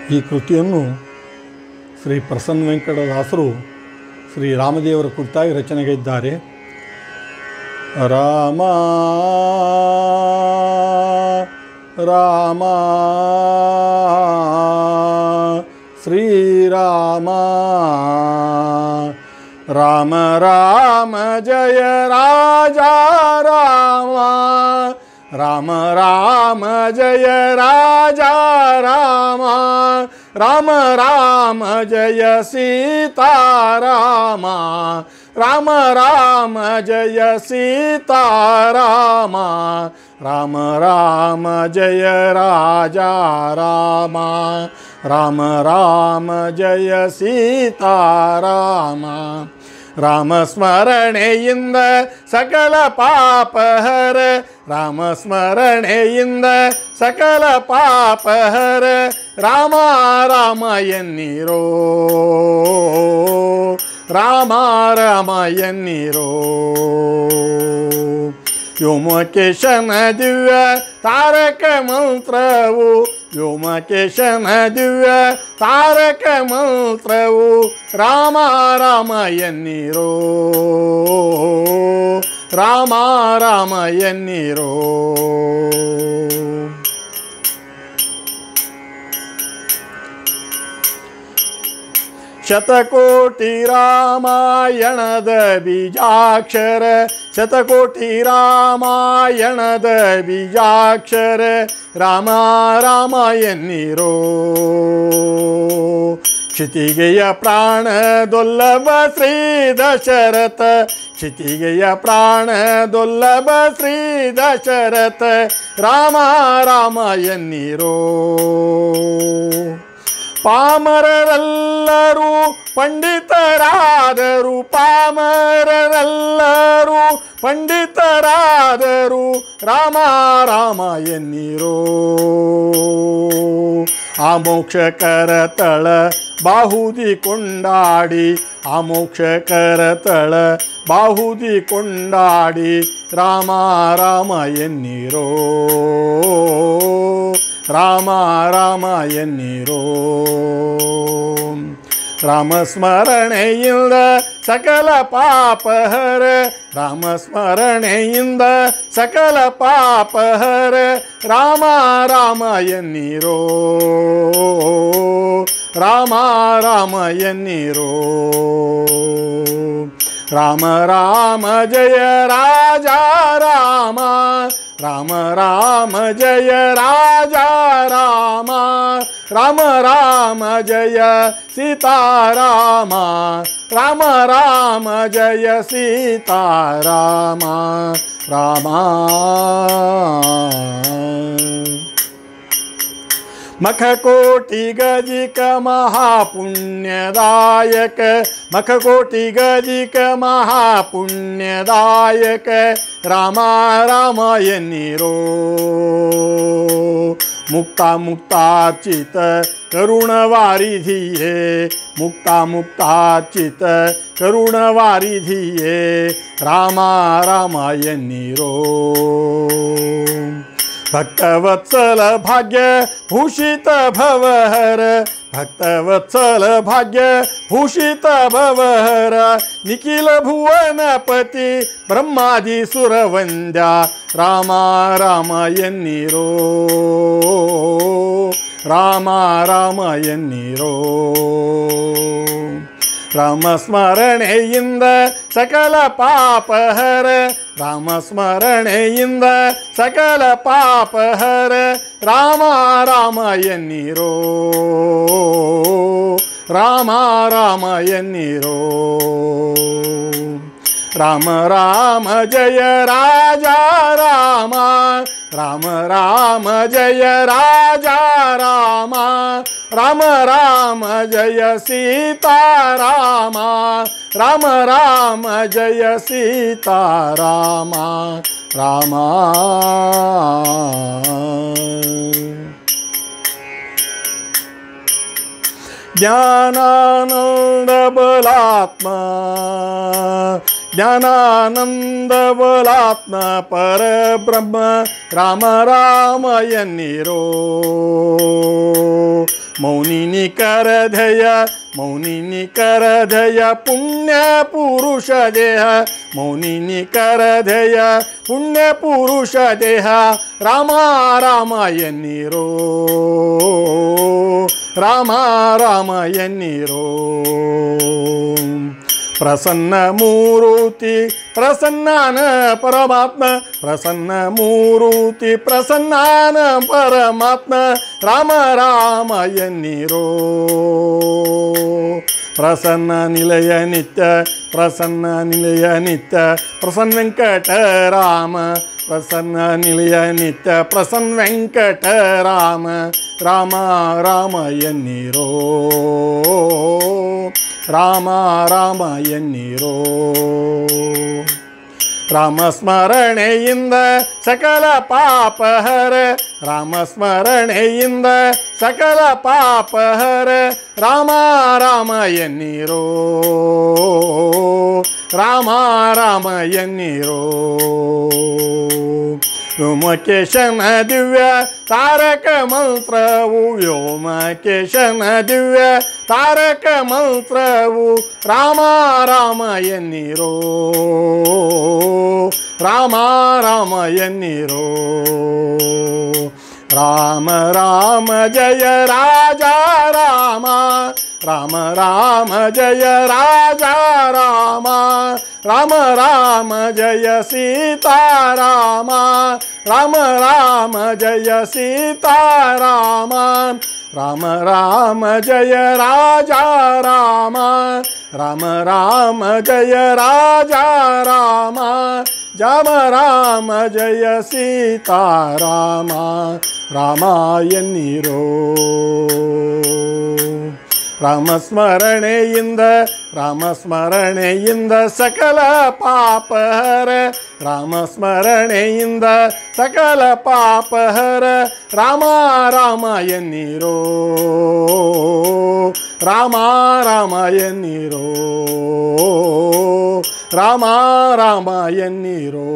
ಈ ಕೃತಿಯನ್ನು ಶ್ರೀ ಪ್ರಸನ್ನ ವೆಂಕಟದಾಸರು ಶ್ರೀ ರಾಮದೇವರ ಕುರಿತಾಗಿ ರಚನೆಗೈದ್ದಾರೆ. ರಾಮ ರಾಮ ಶ್ರೀರಾಮ ರಾಮ ರಾಮ ಜಯ ರಾಜ ರಾಮ ರಾಮ ರಾಮ ಜಯ ರಾಜ ರಾಮ ರಾಮ ರಾಮ ಜಯ ಸೀತಾರಾಮ ರಾಮ ರಾಮ ಜಯ ಸೀತಾರಾಮ ರಾಮ ರಾಮ ಜಯ ರಾಜ ರಾಮ ರಾಮ ರಾಮ ಜಯ ಸೀತಾರಾಮ ರಾಮ ಸ್ಮರಣೆಯಿಂದ ಸಕಲ ಪಾಪಹರ ರಾಮ ಸ್ಮರಣೆಯಿಂದ ಸಕಲ ಪಾಪಹರ ರಾಮ ರಾಮ ಎನ್ನಿರೋ ರಾಮ ರಾಮ ಎನ್ನಿರೋ ವ್ಯೋಮಕೇಶನ ದಿವ್ಯ ತಾರಕ ಮಂತ್ರವು ವ್ಯೋಮಕೇಶನ ದಿವ್ಯ ತಾರಕ ಮಂತ್ರವು ರಾಮ ರಾಮ ಎನ್ನಿರೋ ರಾಮ ರಾಮ ಎನ್ನಿರೋ ಶತಕೋಟಿ ರಾಮಾಯಣದ ಬೀಜಾಕ್ಷರ ಶತಕೋಟಿ ರಾಮಾಯಣದ ಬೀಜಾಕ್ಷರ ರಾಮ ರಾಮ ಎನ್ನಿರೋ ಕ್ಷಿತಿಗೆಯ ಪ್ರಾಣದೊಲ್ಲಭ ಶ್ರೀ ದಶರಥ ಕ್ಷಿತಿಗೆಯ ಪ್ರಾಣದೊಲ್ಲಭ ಶ್ರೀ ದಶರಥ ರಾಮ ರಾಮ ಎನ್ನಿರೋ ಪಾಮರರೆಲ್ಲರೂ ಪಂಡಿತರಾದರು ಪಾಮರರೆಲ್ಲರೂ ಪಂಡಿತರಾದರು ರಾಮ ರಾಮ ಎನ್ನಿರೋ ಆ ಮೋಕ್ಷಕರ ತಳ ಬಾಹುದಿ ಕೊಂಡಾಡಿ ಆ ಮೋಕ್ಷಕರ ತಳ ಬಾಹುದಿ ಕೊಂಡಾಡಿ ರಾಮ ರಾಮ ಎನ್ನಿರೋ ರಾಮ ರಾಮ ಎನ್ನಿರೋ ರಾಮ ಸ್ಮರಣೆಯಿಂದ ಸಕಲ ಪಾಪಹರ ರಾಮ ಸ್ಮರಣೆಯಿಂದ ಸಕಲ ಪಾಪಹರ ರಾಮ ರಾಮ ಎನ್ನಿರೋ ರಾಮ ರಾಮ ಎನ್ನಿರೋ ರಾಮ ರಾಮ ಜಯ ರಾಜ ರಾಮ ರಾಮ ರಾಮ ಜಯ ರಾಜ ರಾಮ ರಾಮ ರಾಮ ಜಯ ಸೀತಾರಾಮ ರಾಮ ರಾಮ ಜಯ ಸೀತಾರಾಮ ರಾಮ ಮಖಕೋಟಿ ಗಜಿಕ ಮಹಾಪುಣ್ಯದಾಯಕ ಮಖಕೋಟಿ ಗಜಿಕ ಮಹಾಪುಣ್ಯದಾಯಕ ರಾಮ ರಾಮ ಎನ್ನಿರೋ ಮುಕ್ತ ಮುಕ್ತಾಚಿತ ಕರುಣವಾರಿಧಿಯೇ ಮುಕ್ತ ಮುಕ್ತಾಚಿತ ಕರುಣವಾರಿಧಿಯೇ ರಾಮ ರಾಮ ಎನ್ನಿರೋ ಭಕ್ತವತ್ಸಲ ಭಾಗ್ಯ ಭೂಷಿತ ಭವಹರ ಭಕ್ತವತ್ಸಲ ಭಾಗ್ಯ ಭೂಷಿತ ಭವಹರ ನಿಖಿಲ ಭುವನಪತಿ ಬ್ರಹ್ಮಾದಿ ಸುರವಂದ್ಯ ರಾಮ ರಾಮ ಎನ್ನಿರೋ ರಾಮ ರಾಮ ಎನ್ನಿರೋ ರಾಮ ಸ್ಮರಣೆಯಿಂದ ಸಕಲ ಪಾಪಹರ ರಾಮ ಸ್ಮರಣೆಯಿಂದ ಸಕಲ ಪಾಪಹರ ರಾಮ ರಾಮ ಎನ್ನಿರೋ ರಾಮ ರಾಮ ಎನ್ನಿರೋ ರಾಮ ರಾಮ ಜಯ ರಾಜ ರಾಮ ರಾಮ ರಾಮ ಜಯ ರಾಜ ರಾಮ ರಾಮ ರಾಮ ಜಯ ಸೀತಾರಾಮ ರಾಮ ರಾಮ ಜಯ ಸೀತಾರಾಮ ರಾಮ ಜ್ಞಾನಾನಂದ ಬಲಾತ್ಮ ಜ್ಞಾನಾನಂದ ಬಲಾತ್ಮ ಪರಬ್ರಹ್ಮ ರಾಮ ರಾಮ ಎನ್ನಿರೋ ಮೌನಿ निकरधय मौनी निकरधय पुण्य पुरुष देह मौनी निकरधय पुण्य पुरुष देह रामा रामायणिरो रामा रामायणिरो प्रसन्न मूर्ति प्रसन्नान परमात्मा प्रसन्न मूर्ति प्रसन्नान परमात्मा राम रामायणिरो प्रसन्न निलय नित्य प्रसन्न निलय नित्य प्रसन्न वेंकट राम प्रसन्न निलय नित्य प्रसन्न वेंकट राम रामा रामायणिरो रामा रामायणिरो ರಾಮಸ್ಮರಣೆಯಿಂದ ಸಕಲ ಪಾಪ ಹರ ರಾಮಸ್ಮರಣೆಯಿಂದ ಸಕಲ ಪಾಪ ಹರ ರಾಮ ರಾಮಾಯಣಿರೋ ರಾಮ ರಾಮಾಯಣಿರೋ ವ್ಯೋಮಕೇಶನ ದಿವ್ಯ ತಾರಕ ಮಂತ್ರವು ವ್ಯೋಮಕೇಶನ ದಿವ್ಯ ತಾರಕ ಮಂತ್ರವು ರಾಮ ರಾಮಾಯಣಿರೋ ರಾಮ ರಾಮಾಯಣಿರೋ ರಾಮ ರಾಮ ಜಯ ರಾಜ ರಾಮ ರಾಮ ರಾಮ ಜಯ ರಾಜ ರಾಮ ರಾಮ ರಾಮ ಜಯ ಸೀತಾರಾಮ ರಾಮ ರಾಮ ಜಯ ಸೀತಾರಾಮ ರಾಮ ರಾಮ ಜಯ ರಾಜ ರಾಮ ರಾಮ ರಾಮ ಜಯ ರಾಜ ರಾಮ ರಾಮ ರಾಮ ಜಯ ಸೀತಾರಾಮ ರಾಮಾಯಣಿರೋ ರಾಮಸ್ಮರಣೆಯಿಂದ ಸಕಲ ಪಾಪ ಹರ ರಾಮಸ್ಮರಣೆಯಿಂದ ಸಕಲ ಪಾಪ ಹರ ರಾಮ ರಾಮಾಯಣಿರೋ ರಾಮ ರಾಮಾಯಣಿರೋ ರಾಮ ರಾಮಾಯಣಿರೋ